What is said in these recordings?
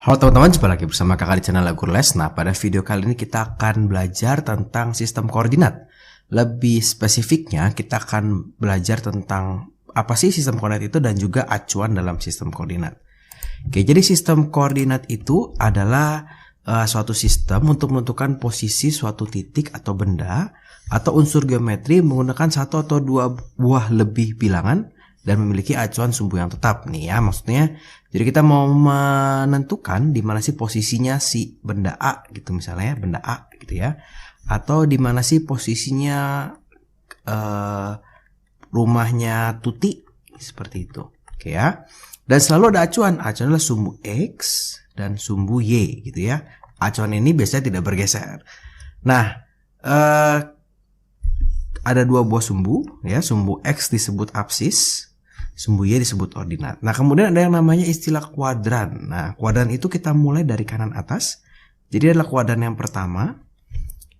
Halo teman-teman, jumpa lagi bersama kakak di channel Agur Les. Nah, pada video kali ini kita akan belajar tentang sistem koordinat. Lebih spesifiknya, kita akan belajar tentang apa sih sistem koordinat itu dan juga acuan dalam sistem koordinat. Oke, jadi sistem koordinat itu adalah suatu sistem untuk menentukan posisi suatu titik atau benda atau unsur geometri menggunakan satu atau dua buah lebih bilangan dan memiliki acuan sumbu yang tetap nih ya, maksudnya jadi kita mau menentukan di mana sih posisinya si benda A gitu, misalnya benda A gitu ya, atau di mana sih posisinya rumahnya Tuti seperti itu. Oke ya. Dan selalu ada acuan adalah sumbu X dan sumbu Y gitu ya. Acuan ini biasanya tidak bergeser. Nah, ada dua buah sumbu ya, sumbu X disebut absis, sumbu Y disebut ordinat. Nah, kemudian ada yang namanya istilah kuadran. Nah, kuadran itu kita mulai dari kanan atas. Jadi adalah kuadran yang pertama,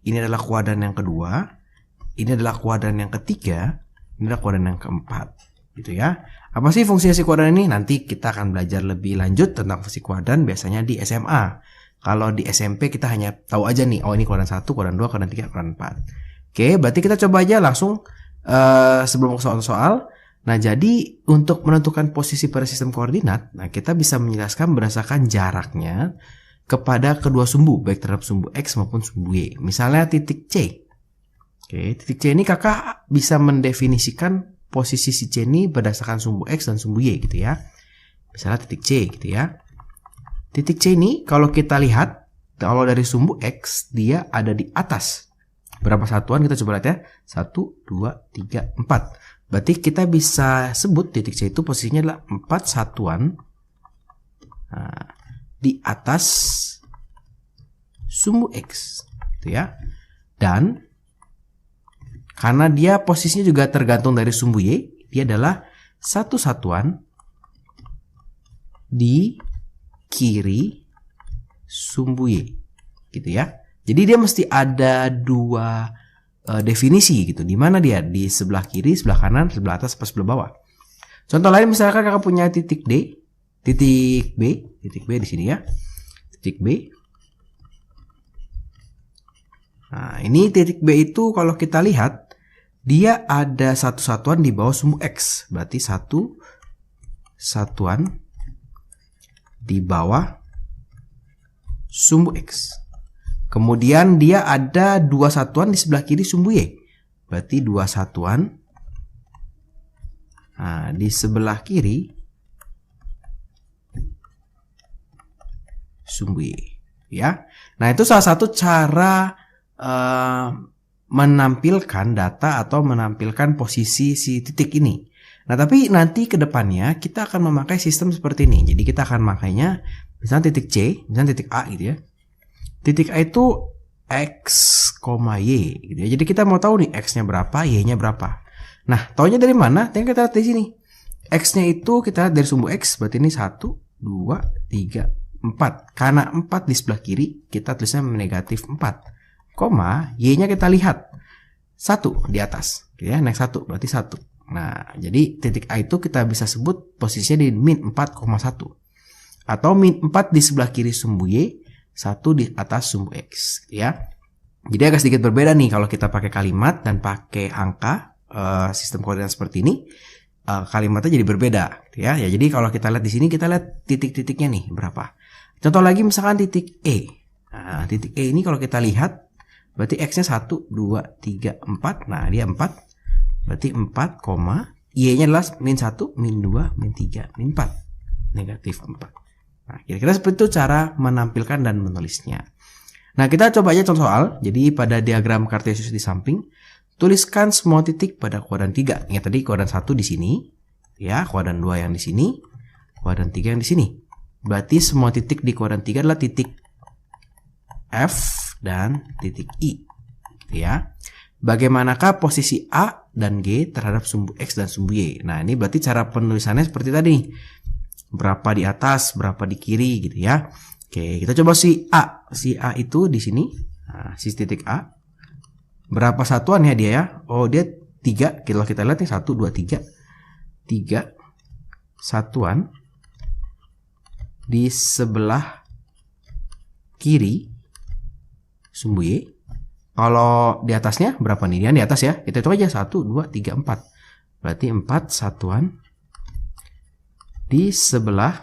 ini adalah kuadran yang kedua, ini adalah kuadran yang ketiga, ini adalah kuadran yang keempat. Gitu ya. Apa sih fungsinya si kuadran ini? Nanti kita akan belajar lebih lanjut tentang fungsi kuadran biasanya di SMA. Kalau di SMP kita hanya tahu aja nih, oh ini kuadran 1, kuadran 2, kuadran 3, kuadran 4. Oke, berarti kita coba aja langsung sebelum ke soal-soal. Nah, jadi untuk menentukan posisi pada sistem koordinat, nah kita bisa menjelaskan berdasarkan jaraknya kepada kedua sumbu, baik terhadap sumbu X maupun sumbu Y. Misalnya titik C. Oke, titik C ini kakak bisa mendefinisikan posisi si C ini berdasarkan sumbu X dan sumbu Y gitu ya. Misalnya titik C gitu ya. Titik C ini kalau kita lihat, kalau dari sumbu X dia ada di atas. Berapa satuan kita coba lihat ya. 1, 2, 3, 4. Berarti kita bisa sebut titik C itu posisinya adalah 4 satuan di atas sumbu X gitu ya. Dan karena dia posisinya juga tergantung dari sumbu Y, dia adalah satu satuan di kiri sumbu Y gitu ya. Jadi dia mesti ada dua definisi gitu. Di mana dia? Di sebelah kiri, sebelah kanan, sebelah atas, sebelah bawah. Contoh lain misalkan kakak punya titik D, titik B di sini ya. Titik B. Nah, ini titik B itu kalau kita lihat dia ada satu satuan di bawah sumbu X. Berarti satu satuan di bawah sumbu X. Kemudian dia ada dua satuan di sebelah kiri sumbu Y. Berarti dua satuan di sebelah kiri sumbu Y. Ya. Nah, itu salah satu cara menampilkan data atau menampilkan posisi si titik ini. Nah, tapi nanti ke depannya kita akan memakai sistem seperti ini. Jadi kita akan makainya misalnya titik C, misalnya titik A gitu ya. Titik A itu X, Y gitu ya. Jadi kita mau tahu nih X-nya berapa, Y-nya berapa. Nah, taunya dari mana? Yang kita lihat di sini. X-nya itu kita lihat dari sumbu X, berarti ini 1, 2, 3, 4. Karena 4 di sebelah kiri, kita tulisnya negatif 4. Y-nya kita lihat 1 di atas. Oke ya, naik 1, berarti 1. Nah, jadi titik A itu kita bisa sebut posisinya di min 4,1. Atau min 4 di sebelah kiri sumbu Y, 1 di atas sumbu X ya. Jadi agak sedikit berbeda nih kalau kita pakai kalimat dan pakai angka sistem koordinat seperti ini, kalimatnya jadi berbeda ya. Ya, jadi kalau kita lihat di sini kita lihat titik-titiknya nih berapa. Contoh lagi misalkan titik E. Nah, titik E ini kalau kita lihat berarti X-nya 1, 2, 3, 4. Nah, dia 4. Berarti 4, Y-nya adalah min 1, min 2, min 3, min 4. Negatif 4. Nah, kira-kira seperti itu cara menampilkan dan menulisnya. Nah, kita coba aja contoh soal. Jadi pada diagram kartesius di samping, tuliskan semua titik pada kuadran 3. Ingat tadi kuadran 1 di sini, ya, kuadran 2 yang di sini, kuadran 3 yang di sini. Berarti semua titik di kuadran 3 adalah titik F dan titik I. Ya. Bagaimanakah posisi A dan G terhadap sumbu X dan sumbu Y? Nah, ini berarti cara penulisannya seperti tadi. Berapa di atas, berapa di kiri gitu ya. Oke, kita coba si A. Si A itu di sini. Nah, si titik A. Berapa satuan ya dia ya? Oh, dia 3. Kalau kita lihat nih 1, 2, 3. 3 satuan di sebelah kiri sumbu Y. Kalau di atasnya berapa nih? Dia di atas ya. Kita hitung aja 1, 2, 3, 4. Berarti 4 satuan di sebelah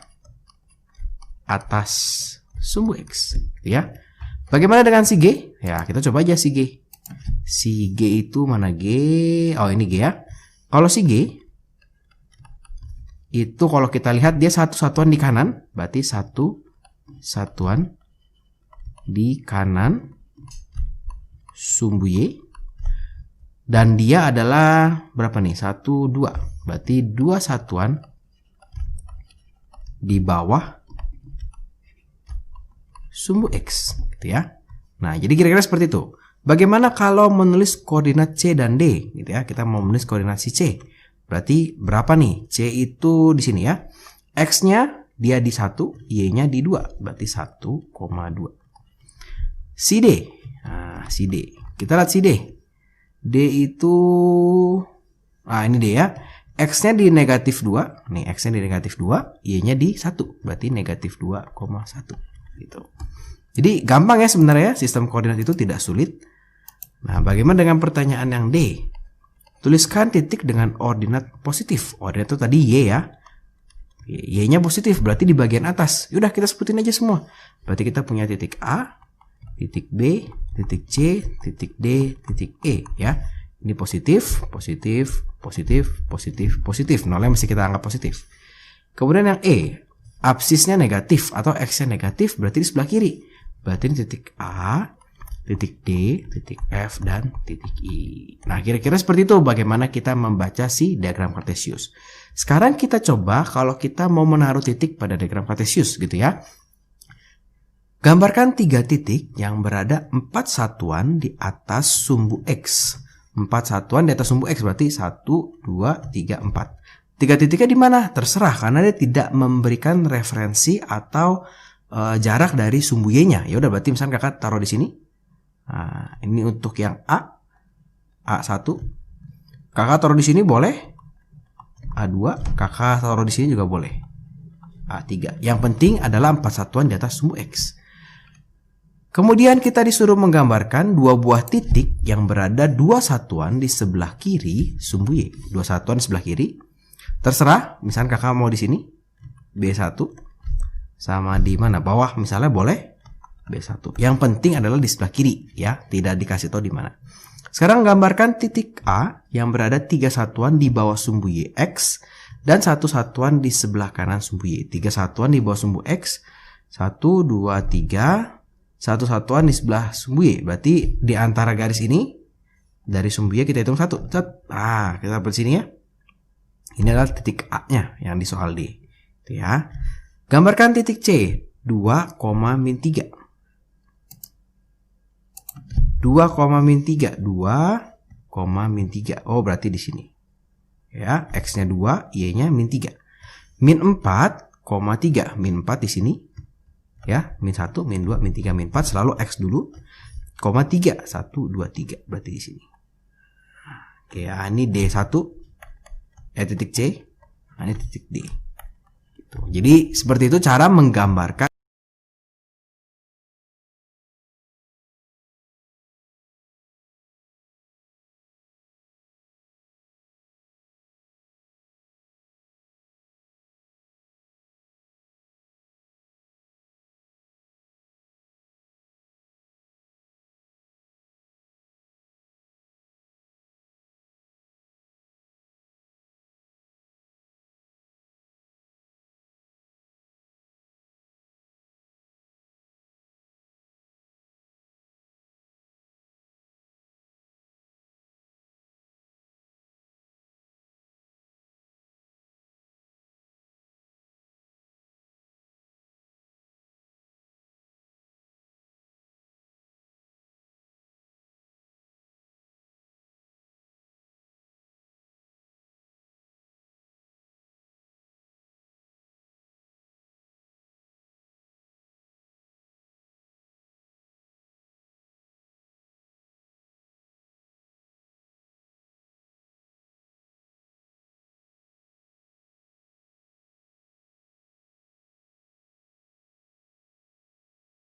atas sumbu X. Ya. Bagaimana dengan si G? Ya, kita coba aja si G. Si G itu mana G? Oh, ini G ya. Kalau si G itu kalau kita lihat dia satu satuan di kanan. Berarti satu satuan di kanan sumbu Y. Dan dia adalah berapa nih? 1, 2. Berarti 2 satuan di bawah sumbu X. Gitu ya. Nah, jadi kira-kira seperti itu. Bagaimana kalau menulis koordinat C dan D? Gitu ya. Kita mau menulis koordinat si C. Berarti berapa nih? C itu di sini ya. X-nya dia di 1, Y-nya di 2. Berarti 1,2. Si D. Nah, si D. Kita lihat si D. D itu, ini D ya. X-nya di negatif 2. Nih, X-nya di negatif 2. Y-nya di 1. Berarti negatif 2,1. Gitu. Jadi gampang ya sebenarnya. Sistem koordinat itu tidak sulit. Nah, bagaimana dengan pertanyaan yang D? Tuliskan titik dengan ordinat positif. Ordinat itu tadi Y ya. Y-nya positif, berarti di bagian atas. Yaudah, kita sebutin aja semua. Berarti kita punya titik A, titik B, titik C, titik D, titik E ya. Ini positif, positif, positif, positif, positif. Nolnya mesti kita anggap positif. Kemudian yang E, absisnya negatif atau X-nya negatif, berarti di sebelah kiri. Berarti ini titik A, titik D, titik F, dan titik I. Nah, kira-kira seperti itu bagaimana kita membaca si diagram Kartesius. Sekarang kita coba kalau kita mau menaruh titik pada diagram Kartesius gitu ya. Gambarkan 3 titik yang berada 4 satuan di atas sumbu X. 4 satuan di atas sumbu X berarti 1, 2, 3, 4. 3 titiknya di mana? Terserah karena dia tidak memberikan referensi atau jarak dari sumbu Y-nya. Ya udah, berarti misalnya kakak taruh di sini. Nah, ini untuk yang A. A1. Kakak taruh di sini boleh. A2. Kakak taruh di sini juga boleh. A3. Yang penting adalah 4 satuan di atas sumbu X. Kemudian kita disuruh menggambarkan 2 buah titik yang berada 2 satuan di sebelah kiri sumbu Y. 2 satuan di sebelah kiri. Terserah, misalnya kakak mau di sini B1 sama di mana? Bawah misalnya boleh B1. Yang penting adalah di sebelah kiri ya, tidak dikasih tahu di mana. Sekarang gambarkan titik A yang berada 3 satuan di bawah sumbu Y X dan 1 satuan di sebelah kanan sumbu Y. 3 satuan di bawah sumbu X, 1, 2, 3. 1 satuan di sebelah sumbu Y. Berarti di antara garis ini dari sumbu Y kita hitung 1. Nah, kita dapat sini ya. Ini adalah titik A-nya yang di soal D. Itu ya. Gambarkan titik C 2, min 3. 2, min 3. 2, min 3. Oh, berarti di sini. Ya, X-nya 2, Y-nya min 3. Min 4, 3. Min 4 di sini. Ya, min 1, min 2, min 3, min 4 selalu X dulu. 3. 1, 2, 3. Berarti di sini. Oke, ya, ini D1. Titik C. Nah, ini titik D. Gitu. Jadi seperti itu cara menggambarkan